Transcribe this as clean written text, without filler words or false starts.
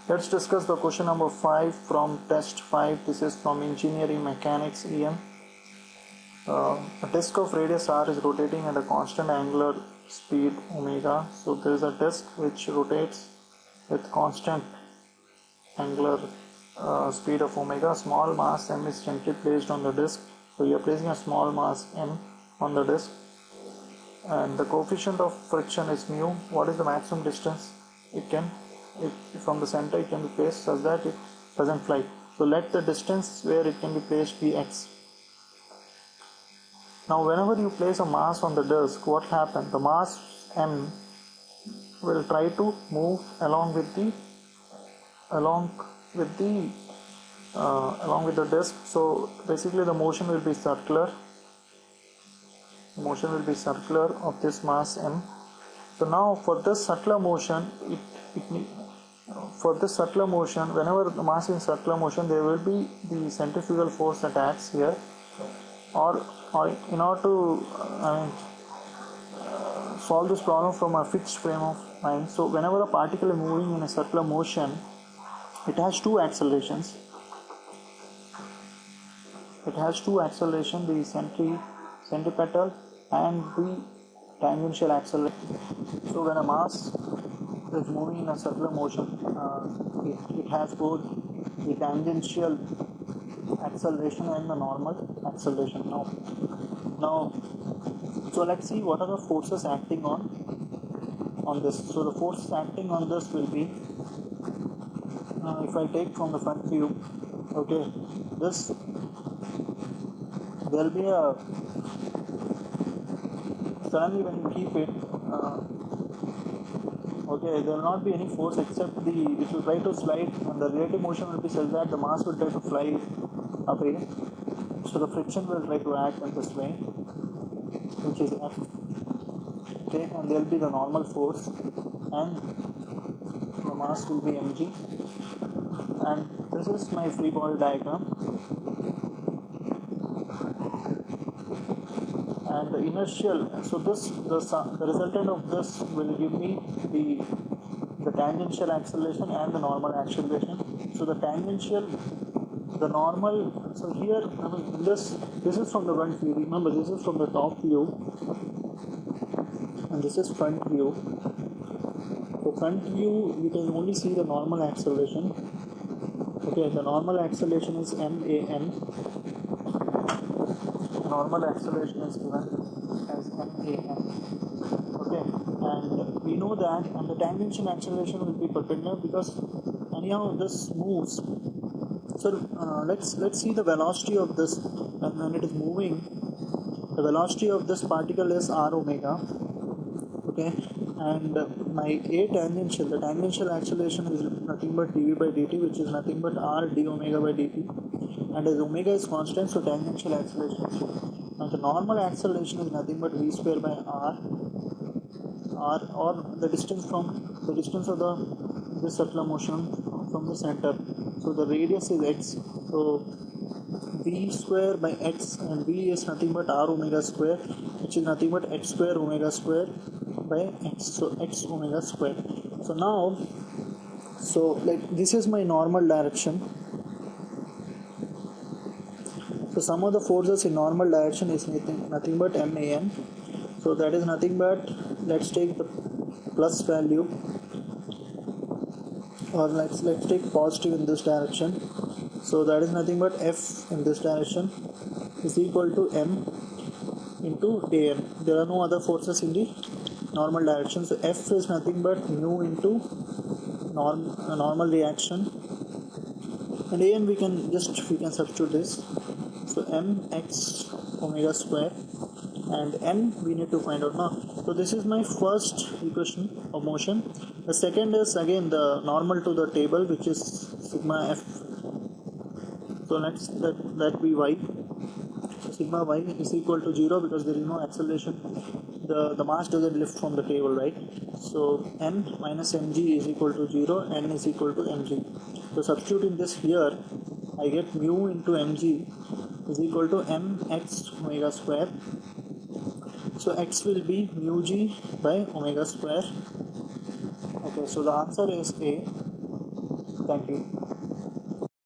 Let's discuss the question number 5 from test 5. This is from engineering mechanics EM. A disk of radius r is rotating at a constant angular speed omega. So there is a disk which rotates with constant angular speed of omega. Small mass m is gently placed on the disk. So you are placing a small mass m on the disk, and the coefficient of friction is mu. What is the maximum distance it can, from the center it can be placed such that it doesn't fly? So let the distance where it can be placed be x. Now whenever you place a mass on the disk, what happens? The mass m will try to move along with the disk. So basically the motion will be circular. Of this mass m. So now for this circular motion, whenever the mass is in circular motion, there will be the centrifugal force that acts here, or in order to solve this problem from a fixed frame of mind. So whenever a particle is moving in a circular motion, it has two accelerations. The centripetal and the tangential acceleration. So when a mass is moving in a circular motion, it has both the tangential acceleration and the normal acceleration. Now, so let's see what are the forces acting on this. So the forces acting on this will be, if I take from the front view, okay, this there will be a, suddenly when you keep it, okay, there will not be any force except it will try to slide, and the relative motion will be such that the mass will try to fly away. So the friction will try to act in this way, which is F. Okay, and there will be the normal force, and the mass will be mg. And this is my free body diagram. And the inertial, so the resultant of this will give me the tangential acceleration and the normal acceleration. So the normal, so here, this is from the front view. Remember, this is from the top view, and this is front view. So front view, you can only see the normal acceleration. Okay, the normal acceleration is MAN. Normal acceleration is given as MAN. Okay, and we know that, and the tangential acceleration will be perpendicular because anyhow this moves. So let's see the velocity of this when it is moving. The velocity of this particle is r omega. Okay, and my the tangential acceleration is nothing but dv by dt, which is nothing but r d omega by dt. And as omega is constant, so tangential acceleration is 0. Now the normal acceleration is nothing but v square by r, or the distance of the circular motion from the center. So the radius is x. So v square by x, and v is nothing but r omega square, which is nothing but x square omega square by x. So x omega square. So now, like this is my normal direction. So sum of the forces in normal direction is nothing but MAN. So that is nothing but, let's take the plus value, or let's take positive in this direction. So that is nothing but F in this direction is equal to M into AM. There are no other forces in the normal direction. So F is nothing but mu into normal reaction, and AM we can substitute this. So mx omega square, and n we need to find out now. So this is my first equation of motion. The second is again the normal to the table, which is sigma f. So let's that be y. So sigma y is equal to 0 because there is no acceleration. The mass doesn't lift from the table, right? So n minus mg is equal to 0, n is equal to mg. So substituting this here, I get mu into mg is equal to mx omega square. So x will be mu g by omega square. Okay, so the answer is A. Thank you.